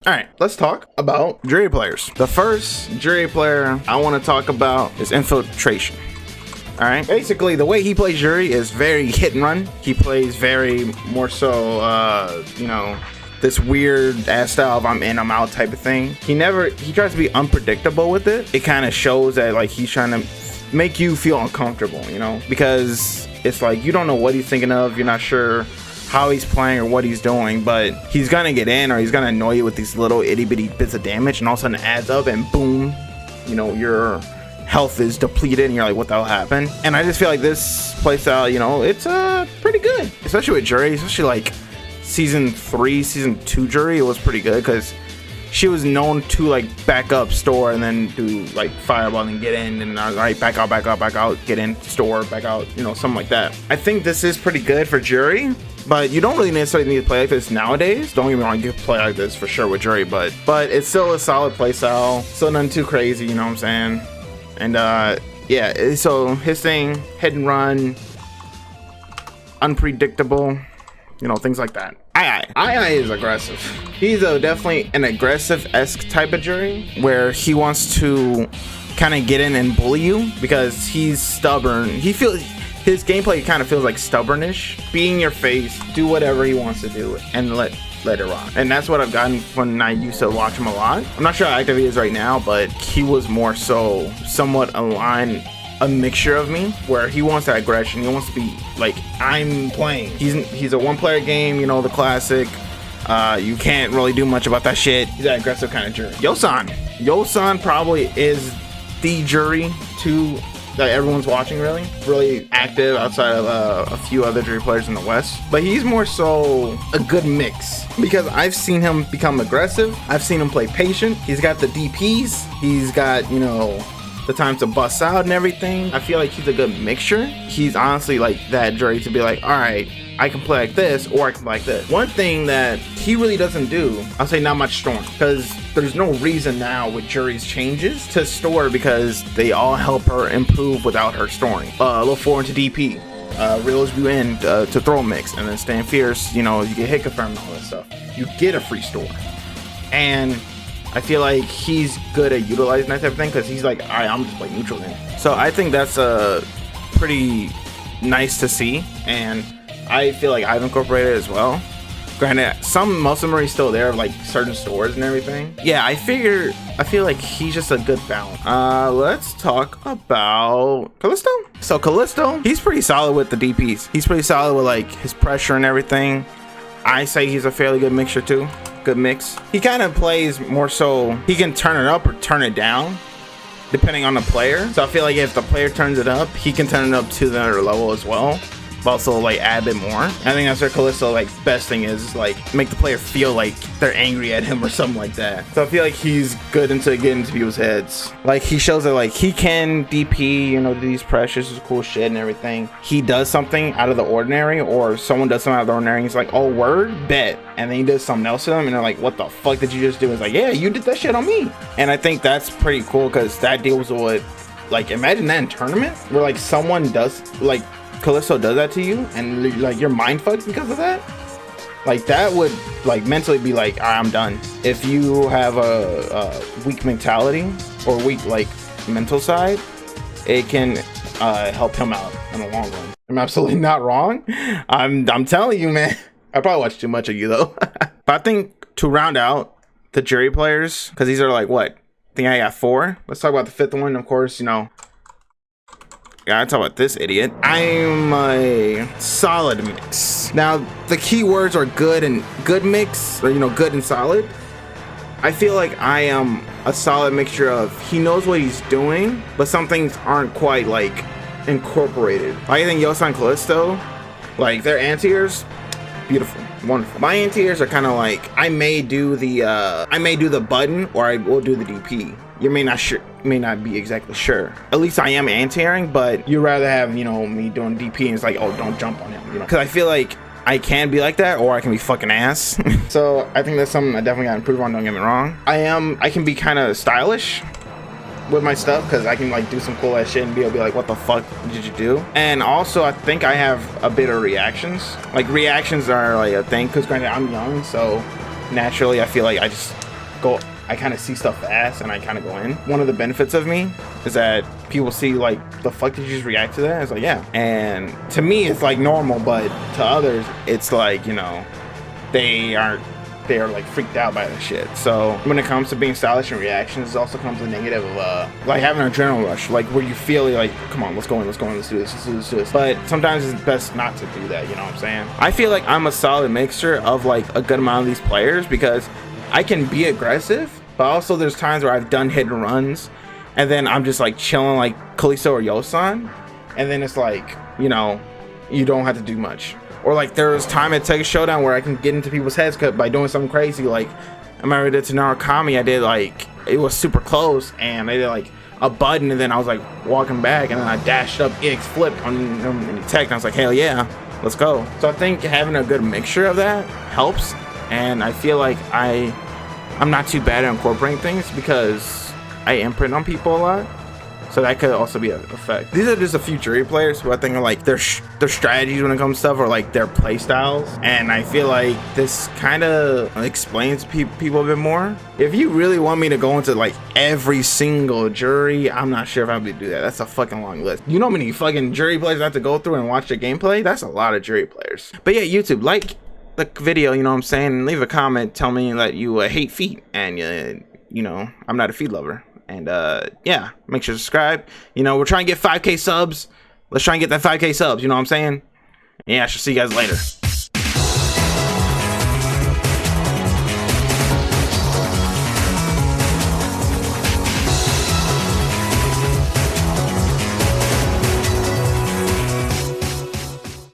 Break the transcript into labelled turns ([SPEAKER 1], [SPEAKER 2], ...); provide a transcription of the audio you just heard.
[SPEAKER 1] All right, let's talk about Juri players. The first Juri player I want to talk about is Infiltration. All right, basically the way he plays Juri is very hit and run. He plays very more so, you know, this weird ass style of I'm in, I'm out type of thing. He tries to be unpredictable with it. It kind of shows that like he's trying to make you feel uncomfortable, you know, because it's like you don't know what he's thinking of. You're not sure how he's playing or what he's doing, but he's gonna get in or he's gonna annoy you with these little itty bitty bits of damage, and all of a sudden it adds up and boom, you know, your health is depleted and you're like, what the hell happened? And I just feel like this playstyle, you know, it's pretty good, especially with Juri, especially like season 3, season 2 Juri. It was pretty good because she was known to like back up, store, and then do like fireball and get in, and all right, back out, get in, store, back out, you know, something like that. I think this is pretty good for Juri, but you don't really necessarily need to play like this nowadays. Don't get me wrong, you can play like this for sure with Juri, but it's still a solid play style, still nothing too crazy, you know what I'm saying? And yeah, so his thing, hit and run, unpredictable, you know, things like that. I is aggressive. He's definitely an aggressive-esque type of Juri, where he wants to kind of get in and bully you because he's stubborn. His gameplay kind of feels like stubbornish. Be in your face, do whatever he wants to do, and let it rock. And that's what I've gotten when I used to watch him a lot. I'm not sure how active he is right now, but he was more so somewhat aligned, a mixture of me, where he wants that aggression. He wants to be like, I'm playing. He's a one-player game, you know, the classic. You can't really do much about that shit. He's that aggressive kind of Juri. Yosan probably is the Juri too that everyone's watching, really active outside of a few other Juri players in the West, but he's more so a good mix because I've seen him become aggressive, I've seen him play patient, he's got the DPs, he's got, you know, the time to bust out and everything. I feel like he's a good mixture. He's honestly like that Juri to be like, all right, I can play like this or I can play like this. One thing that he really doesn't do, I'll say not much storm, because there's no reason now with Juri's changes to store because they all help her improve without her storing. Look forward to DP. Reels you in to throw mix, and then staying fierce, you know, you get hit confirm and all that stuff. You get a free store. And I feel like he's good at utilizing that type of thing because he's like, all right, I'm just like neutral then. So I think that's pretty nice to see, and I feel like I've incorporated it as well. Granted, most of them are still there, like certain stores and everything. Yeah, I feel like he's just a good balance. Let's talk about Callisto. So Callisto, he's pretty solid with the DPs. He's pretty solid with like his pressure and everything. I say he's a fairly good mixture too. Good mix. He kind of plays more so he can turn it up or turn it down depending on the player. So I feel like if the player turns it up, he can turn it up to the other level as well, but also like add a bit more. I think that's where Callisto like best thing is like make the player feel like they're angry at him or something like that. So I feel like he's good into getting into people's heads. Like he shows that like he can DP, you know, do these pressures, cool shit and everything. He does something out of the ordinary, or someone does something out of the ordinary, and he's like, oh word, bet. And then he does something else to them and they're like, what the fuck did you just do? It's like, yeah, you did that shit on me. And I think that's pretty cool because that deals with, like, imagine that in tournament where like someone does, like Callisto does that to you and like your mind fucked because of that. Like that would like mentally be like, I'm done. If you have a weak mentality or weak like mental side, it can help him out in the long run. I'm absolutely not wrong. I'm telling you, man. I probably watched too much of you though. But I think to round out the Juri players, because these are like what? I think I got 4. Let's talk about the 5th one. Of course, you know, gotta talk about this idiot. I'm a solid mix. Now the key words are good and good mix, or you know, good and solid. I feel like I am a solid mixture of he knows what he's doing, but some things aren't quite like incorporated. I think Yosan Callisto, like their anti-airs, beautiful, wonderful. My anti-airs are kind of like I may do the button or I will do the DP. You may not be exactly sure. At least I am anti-airing, but you'd rather have, you know, me doing DP and it's like, oh, don't jump on him, you know, because I feel like I can be like that or I can be fucking ass. So I think that's something I definitely got to improve on, don't get me wrong. I can be kind of stylish with my stuff because I can like do some cool ass shit and be able to be like, what the fuck did you do? And also I think I have a bit of reactions. Like reactions are like a thing because granted I'm young, so naturally I feel like I just I kind of see stuff fast and I kind of go in. One of the benefits of me is that people see like, the fuck did you just react to that? It's like, yeah. And to me, it's like normal, but to others, it's like, you know, they are like freaked out by the shit. So when it comes to being stylish and reactions, it also comes the negative of like having an adrenaline rush, like where you feel like, come on, let's go in, let's do this. But sometimes it's best not to do that, you know what I'm saying? I feel like I'm a solid mixture of like a good amount of these players, because I can be aggressive, but also there's times where I've done hit and runs and then I'm just like chilling like Callisto or Yosan, and then it's like, you know, you don't have to do much. Or like there was time at Tekken Showdown where I can get into people's heads by doing something crazy. Like I remember I did to Narukami, I did like, it was super close and I did like a button and then I was like walking back and then I dashed up EX flip on the tech and I was like, hell yeah, let's go. So I think having a good mixture of that helps, and I feel like I'm not too bad at incorporating things because I imprint on people a lot. So that could also be an effect. These are just a few Juri players who I think are like their strategies when it comes to stuff, or like their play styles. And I feel like this kind of explains people a bit more. If you really want me to go into like every single Juri, I'm not sure if I'll be able to do that. That's a fucking long list. You know how many fucking Juri players I have to go through and watch the gameplay? That's a lot of Juri players. But yeah, YouTube, like the video, you know what I'm saying? And leave a comment, tell me that you hate feet, and you know, I'm not a feet lover. And yeah, make sure to subscribe. You know, we're trying to get 5K subs. Let's try and get that 5K subs, you know what I'm saying? Yeah, I shall see you guys later.